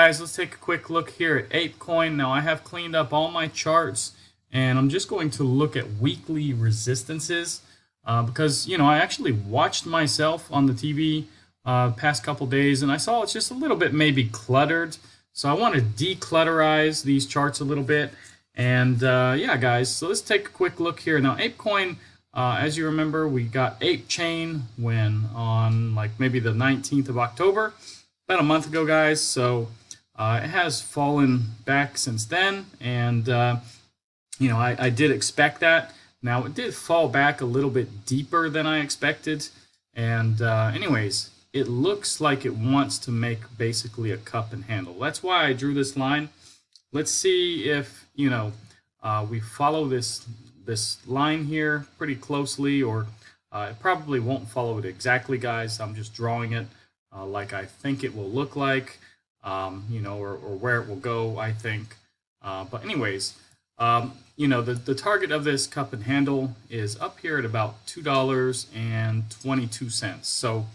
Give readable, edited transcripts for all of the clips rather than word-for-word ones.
guys, let's take a quick look here at ApeCoin. Now I have cleaned up all my charts and I'm just going to look at weekly resistances because I actually watched myself on the TV past couple days and I saw it's just a little bit maybe cluttered. So I want to declutterize these charts a little bit. And yeah guys, so let's take a quick look here. Now ApeCoin, as you remember, we got Ape Chain when on like maybe the 19th of October. About a month ago, guys, so it has fallen back since then, and I did expect that. Now it did fall back a little bit deeper than I expected, and anyways, it looks like it wants to make basically a cup and handle. That's why I drew this line. Let's see if we follow this line here pretty closely, or it probably won't follow it exactly, guys. I'm just drawing it like I think it will look like, or where it will go, I think. But anyways, the target of this cup and handle is up here at about $2.22. So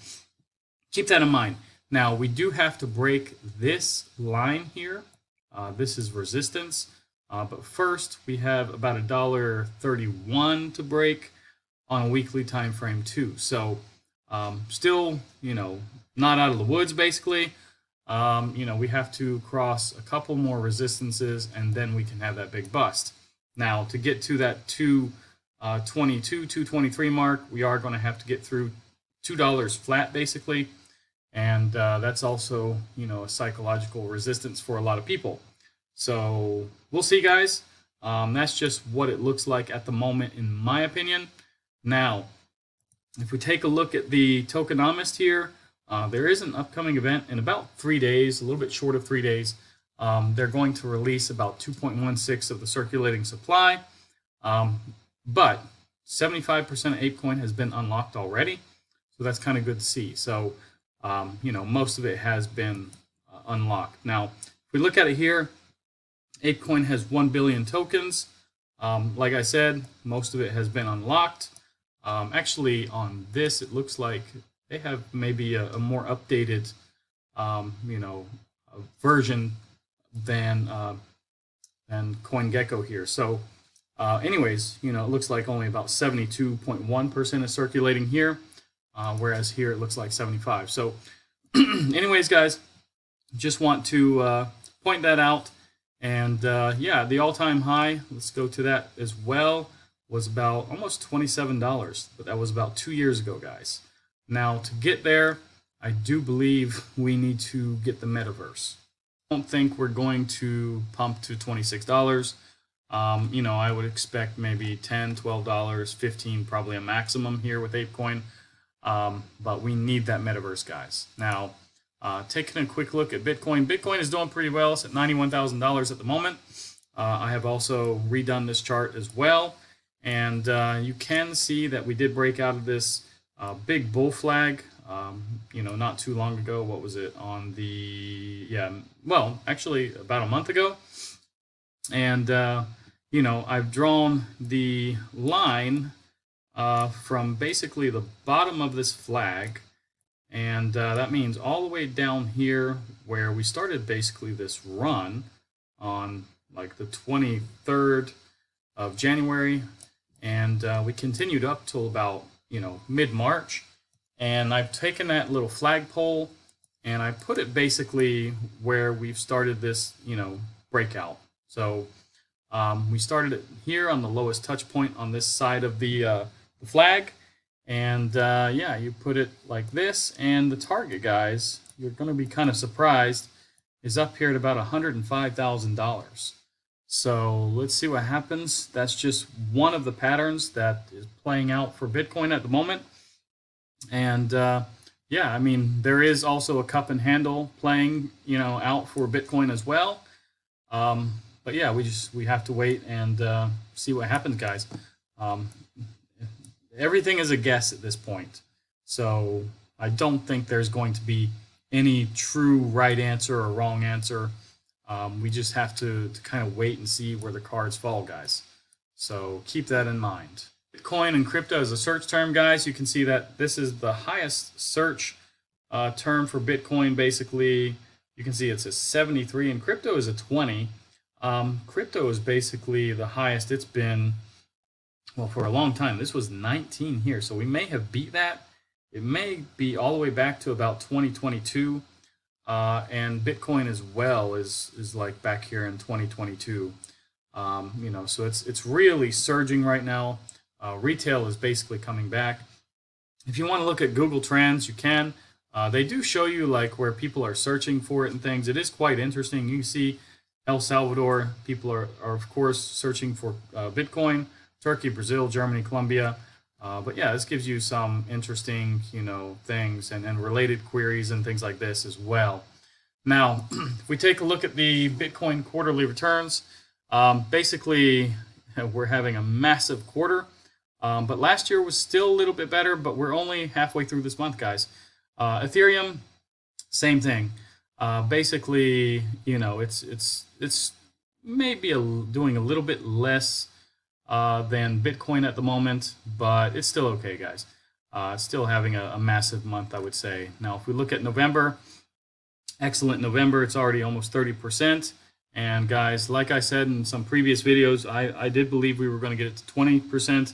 keep that in mind. Now, we do have to break this line here. This is resistance. But first, we have about $1.31 to break on a weekly time frame too. So still, not out of the woods, basically. We have to cross a couple more resistances, and then we can have that big bust. Now, to get to that 222, 223 mark, we are going to have to get through $2 flat, basically. And that's also, a psychological resistance for a lot of people. So we'll see, guys. That's just what it looks like at the moment, in my opinion. Now, if we take a look at the tokenomics here, there is an upcoming event in about 3 days, a little bit short of 3 days. They're going to release about 2.16 of the circulating supply, but 75% of ApeCoin has been unlocked already, so that's kind of good to see. So, most of it has been unlocked. Now, if we look at it here, ApeCoin has 1 billion tokens. Like I said, most of it has been unlocked. Actually, on this, it looks like they have maybe a more updated, version than CoinGecko here. So, anyways, it looks like only about 72.1% is circulating here, whereas here it looks like 75. So, anyways, guys, just want to point that out. And yeah, the all-time high, let's go to that as well, was about almost $27, but that was about 2 years ago, guys. Now, to get there, I do believe we need to get the metaverse. I don't think we're going to pump to $26. I would expect maybe $10, $12, $15, probably a maximum here with ApeCoin. But we need that metaverse, guys. Now, taking a quick look at Bitcoin. Bitcoin is doing pretty well. It's at $91,000 at the moment. I have also redone this chart as well. And you can see that we did break out of this big bull flag, not too long ago. What was it? On the, actually about a month ago. And, I've drawn the line from basically the bottom of this flag. And that means all the way down here where we started basically this run on like the 23rd of January. And we continued up till about, mid-March. And I've taken that little flagpole and I put it basically where we've started this, breakout. So we started it here on the lowest touch point on this side of the flag. And yeah, you put it like this, and the target, guys, you're going to be kind of surprised, is up here at about $105,000. So let's see what happens. That's just one of the patterns that is playing out for Bitcoin at the moment. And yeah, I mean, there is also a cup and handle playing, out for Bitcoin as well. But yeah, we have to wait and see what happens, guys. Everything is a guess at this point. So I don't think there's going to be any true right answer or wrong answer. We just have to kind of wait and see where the cards fall, guys. So keep that in mind. Bitcoin and crypto is a search term, guys. You can see that this is the highest search term for Bitcoin, basically, You can see it's a 73, and crypto is a 20. Crypto is basically the highest it's been, well, for a long time. This was 19 here, so we may have beat that. It may be all the way back to about 2022, and Bitcoin as well is like back here in 2022. You know, so it's really surging right now. Retail is basically coming back. If you want to look at Google Trends, you can. They do show you like where people are searching for it and things. It is quite interesting. You can see El Salvador, people are of course searching for Bitcoin. Turkey, Brazil, Germany, Colombia. But yeah, this gives you some interesting, you know, things and related queries and things like this as well. Now, if we take a look at the Bitcoin quarterly returns, basically we're having a massive quarter. But last year was still a little bit better, but we're only halfway through this month, guys. Ethereum, same thing. Basically, you know, it's maybe doing a little bit less than Bitcoin at the moment, but it's still okay, guys. It's still having a massive month, I would say. Now, if we look at November, excellent November. It's already almost 30%. And guys, like I said in some previous videos, I did believe we were going to get it to 20%,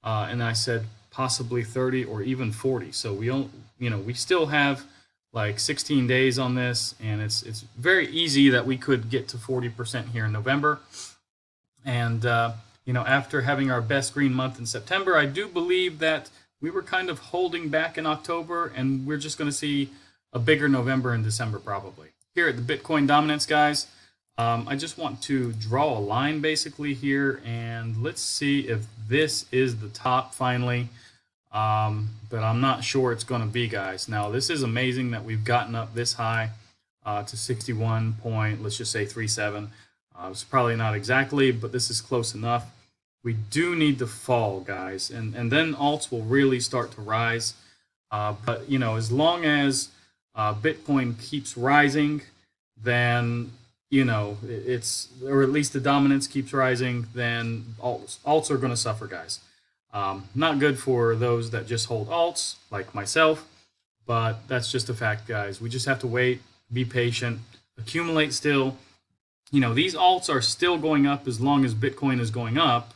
and I said possibly 30 or even 40. So we don't, you know, we still have like 16 days on this, and it's very easy that we could get to 40% here in November. And you know, after having our best green month in September, I do believe that we were kind of holding back in October, and we're just going to see a bigger November and December probably. Here at the Bitcoin Dominance, guys, I just want to draw a line basically here, and let's see if this is the top finally. But I'm not sure it's going to be, guys. Now, this is amazing that we've gotten up this high to 61 point, let's just say 37. It's probably not exactly, but this is close enough. We do need to fall, guys, and then alts will really start to rise. But, you know, as long as Bitcoin keeps rising, then, you know, it's, or at least the dominance keeps rising, then alts are going to suffer, guys. Not good for those that just hold alts, like myself, but that's just a fact, guys. We just have to wait, be patient, accumulate still. You know, these alts are still going up as long as Bitcoin is going up.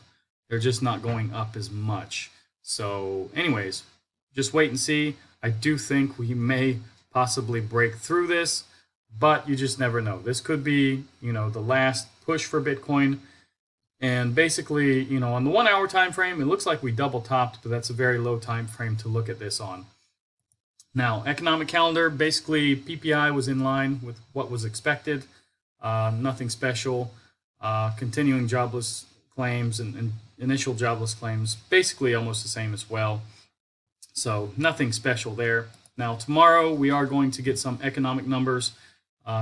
They're just not going up as much. So anyways, just wait and see. I do think we may possibly break through this, but you just never know. This could be, you know, the last push for Bitcoin. And basically, you know, on the 1 hour time frame, it looks like we double topped, but that's a very low time frame to look at this on. Now, economic calendar, basically PPI was in line with what was expected. Nothing special. Continuing jobless claims and initial jobless claims, basically almost the same as well. So nothing special there. Now, tomorrow we are going to get some economic numbers.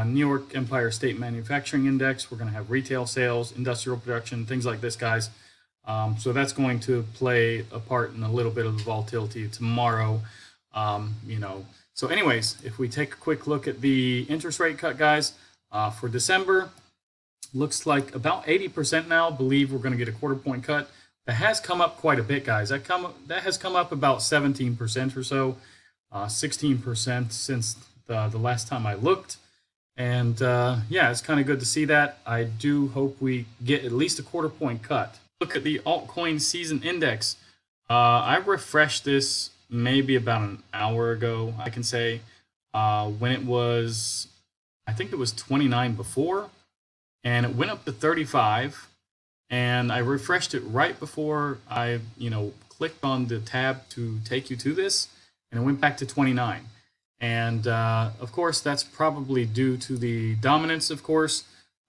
New York Empire State Manufacturing Index. We're going to have retail sales, industrial production, things like this, guys. So that's going to play a part in a little bit of the volatility tomorrow. You know. So anyways, if we take a quick look at the interest rate cut, guys, for December, looks like about 80% now believe we're going to get a quarter-point cut. That has come up quite a bit, guys. That has come up about 17% or so, 16% since the last time I looked. And yeah, it's kind of good to see that. I do hope we get at least a quarter-point cut. Look at the altcoin season index. I refreshed this maybe about an hour ago, I can say, when it was, I think it was 29 before, and it went up to 35, and I refreshed it right before I, you know, clicked on the tab to take you to this, and it went back to 29. And of course, that's probably due to the dominance, of course.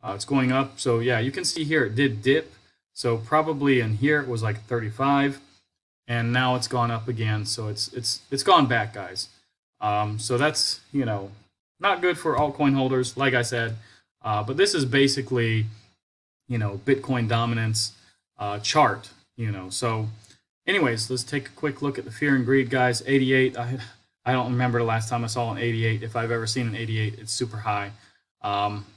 It's going up, so yeah, you can see here it did dip. So probably in here it was like 35, and now it's gone up again. So it's gone back, guys. So that's, you know, not good for altcoin holders, like I said. But this is basically, you know, Bitcoin dominance chart, you know. So anyways, let's take a quick look at the fear and greed, guys. 88. I don't remember the last time I saw an 88. If I've ever seen an 88, it's super high.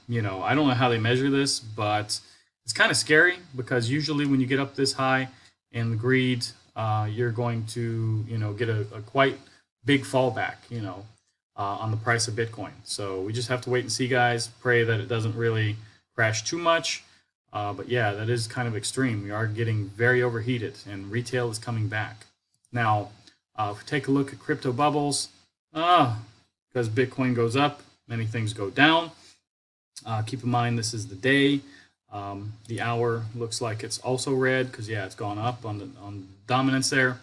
You know, I don't know how they measure this, but it's kind of scary because usually when you get up this high in the greed, you're going to, you know, get a quite big fallback, you know. on the price of Bitcoin. So we just have to wait and see, guys. Pray that it doesn't really crash too much. But yeah, that is kind of extreme. We are getting very overheated, and retail is coming back. Now, if we take a look at crypto bubbles, because Bitcoin goes up, many things go down. Keep in mind this is the day. The hour looks like it's also red because yeah, it's gone up on dominance there.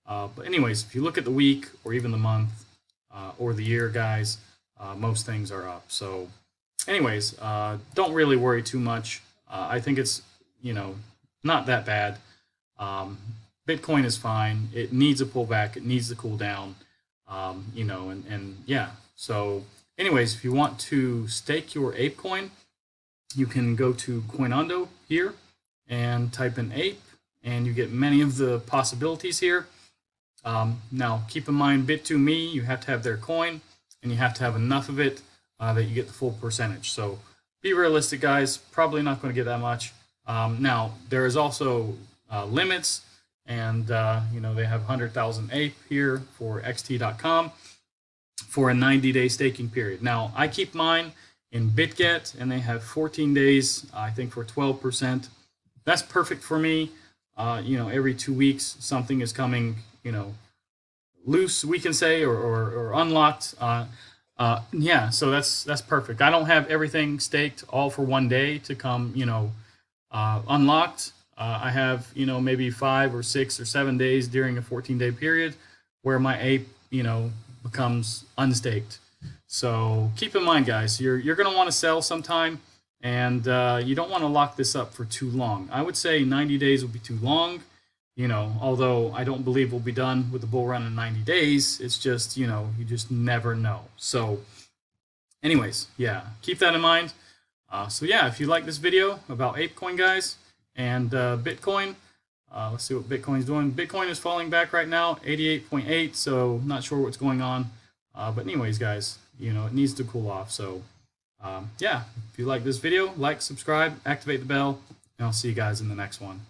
But anyways, if you look at the week or even the month or the year, guys, most things are up. So anyways, don't really worry too much. I think it's, not that bad. Bitcoin is fine. It needs a pullback. It needs to cool down, and yeah. So anyways, if you want to stake your ApeCoin, you can go to Coinondo here and type in Ape, and you get many of the possibilities here. Now, keep in mind, Bit2Me, you have to have their coin, and you have to have enough of it that you get the full percentage. So be realistic, guys. Probably not going to get that much. Now, there is also limits, and they have 100,000 Ape here for xt.com for a 90-day staking period. Now, I keep mine in BitGet, and they have 14 days, I think, for 12%. That's perfect for me. Every 2 weeks, something is coming, loose, we can say, or unlocked. Yeah, so that's perfect. I don't have everything staked all for one day to come, unlocked. I have, maybe 5 or 6 or 7 days during a 14-day period where my ape, becomes unstaked. So keep in mind, guys, you're going to want to sell sometime, and you don't want to lock this up for too long. I would say 90 days would be too long, although I don't believe we'll be done with the bull run in 90 days. It's just, you just never know. So anyways, yeah, keep that in mind. So yeah, if you like this video about ApeCoin, guys, and Bitcoin, let's see what Bitcoin's doing. Bitcoin is falling back right now, 88.8, so not sure what's going on. But anyways, guys, it needs to cool off. So yeah, if you like this video, like, subscribe, activate the bell, and I'll see you guys in the next one.